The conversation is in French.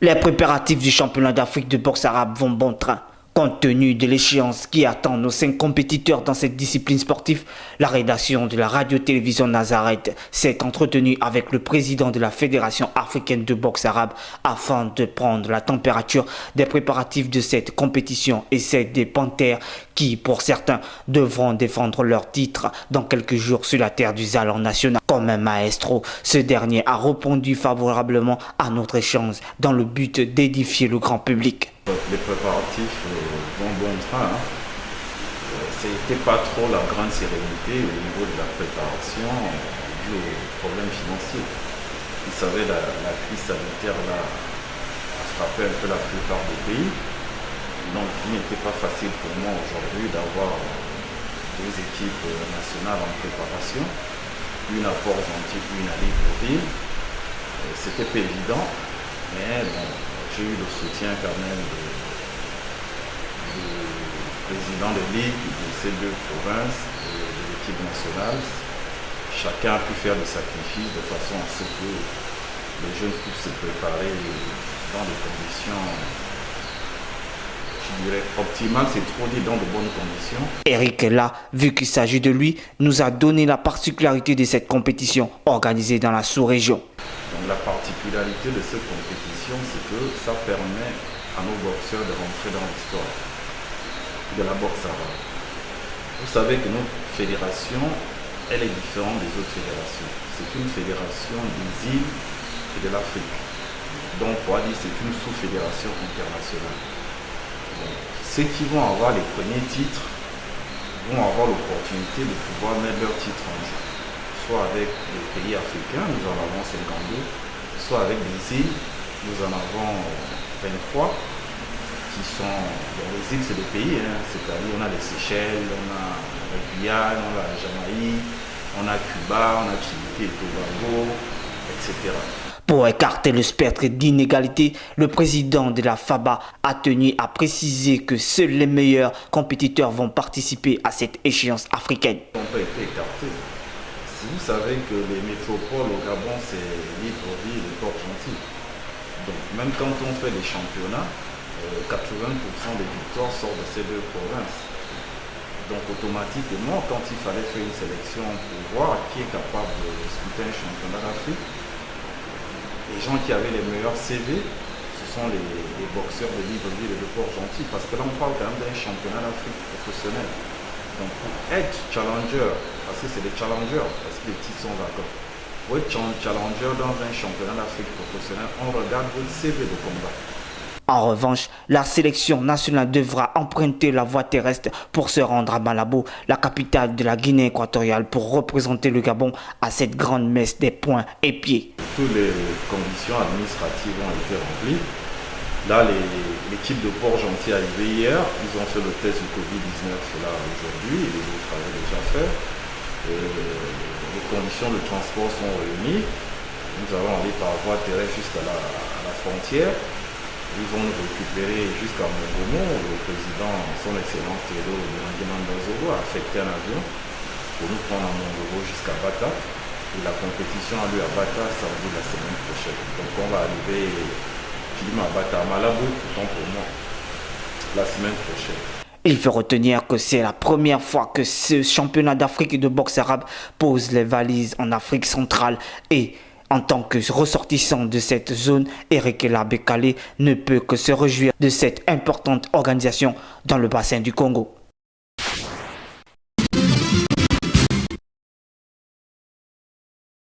Les préparatifs du championnat d'Afrique de boxe arabe vont bon train. Compte tenu de l'échéance qui attend nos 5 compétiteurs dans cette discipline sportive, la rédaction de la radio-télévision Nazareth s'est entretenue avec le président de la Fédération africaine de boxe arabe afin de prendre la température des préparatifs de cette compétition et celle des Panthères qui, pour certains, devront défendre leur titre dans quelques jours sur la terre du Zalon national. Comme un maestro, ce dernier a répondu favorablement à notre échange dans le but d'édifier le grand public. Les préparatifs vont bon train. C'était pas trop la grande sérénité au niveau de la préparation dû aux problèmes financiers. Vous savez, la crise sanitaire là, a frappé un peu la plupart des pays. Donc il n'était pas facile pour moi aujourd'hui d'avoir 2 équipes nationales en préparation, une à Port-Gentil, une à Libreville. C'était pas évident, mais bon, j'ai eu le soutien quand même du président de ligue de ces 2 provinces et de l'équipe nationale. Chacun a pu faire des sacrifices de façon à ce que les jeunes puissent se préparer dans des conditions, je dirais, optimales, c'est trop dit, dans de bonnes conditions. Eric, là, vu qu'il s'agit de lui, nous a donné la particularité de cette compétition organisée dans la sous-région. Donc, la particularité de cette compétition, c'est que ça permet à nos boxeurs de rentrer dans l'histoire de la boxe arabe. Vous savez que notre fédération, elle est différente des autres fédérations. C'est une fédération des îles et de l'Afrique. Donc, on va dire que c'est une sous-fédération internationale. Donc, ceux qui vont avoir les premiers titres vont avoir l'opportunité de pouvoir mettre leur titre en jeu. Soit avec les pays africains, nous en avons 52, soit avec les îles, nous en avons 23, qui sont, bon, les îles c'est des pays, c'est-à-dire on a les Seychelles, on a la Guyane, on a la Jamaïque, on a Cuba, on a Trinité et Tobago, etc. Pour écarter le spectre d'inégalité, le président de la FABA a tenu à préciser que seuls les meilleurs compétiteurs vont participer à cette échéance africaine. On n'a pas été écartés. Si vous savez que les métropoles au Gabon, c'est Libreville et Port-Gentil. Donc même quand on fait les championnats, 80% des victoires sortent de ces 2 provinces. Donc automatiquement, quand il fallait faire une sélection pour voir qui est capable de disputer un championnat d'Afrique, les gens qui avaient les meilleurs CV, ce sont les boxeurs de Libreville et de Port-Gentil, parce que là on parle quand même d'un championnat d'Afrique professionnel. Donc pour être challenger, parce que c'est des challengers, parce que les titres sont vacants, pour être challenger dans un championnat d'Afrique professionnel, on regarde votre CV de combat. En revanche, la sélection nationale devra emprunter la voie terrestre pour se rendre à Malabo, la capitale de la Guinée équatoriale, pour représenter le Gabon à cette grande messe des poings et pieds. Toutes les conditions administratives ont été remplies. Là, l'équipe de Port-Gentil est arrivée hier. Ils ont fait le test du Covid-19 là aujourd'hui. Les autres avaient déjà fait. Les conditions de transport sont réunies. Nous allons aller par voie terrestre jusqu'à la frontière. Ils vont nous récupérer jusqu'à Mongomo. Le président, son excellence Théodore Ndazoro, a affecté un avion pour nous prendre à Mongomo jusqu'à Bata. Et la compétition a lieu à Bata, samedi la semaine prochaine. Donc on va arriver, je dis à Bata, à Malabo, pourtant pour moi, la semaine prochaine. Il faut retenir que c'est la première fois que ce championnat d'Afrique de boxe arabe pose les valises en Afrique centrale et en tant que ressortissant de cette zone, Eric Labekale ne peut que se réjouir de cette importante organisation dans le bassin du Congo.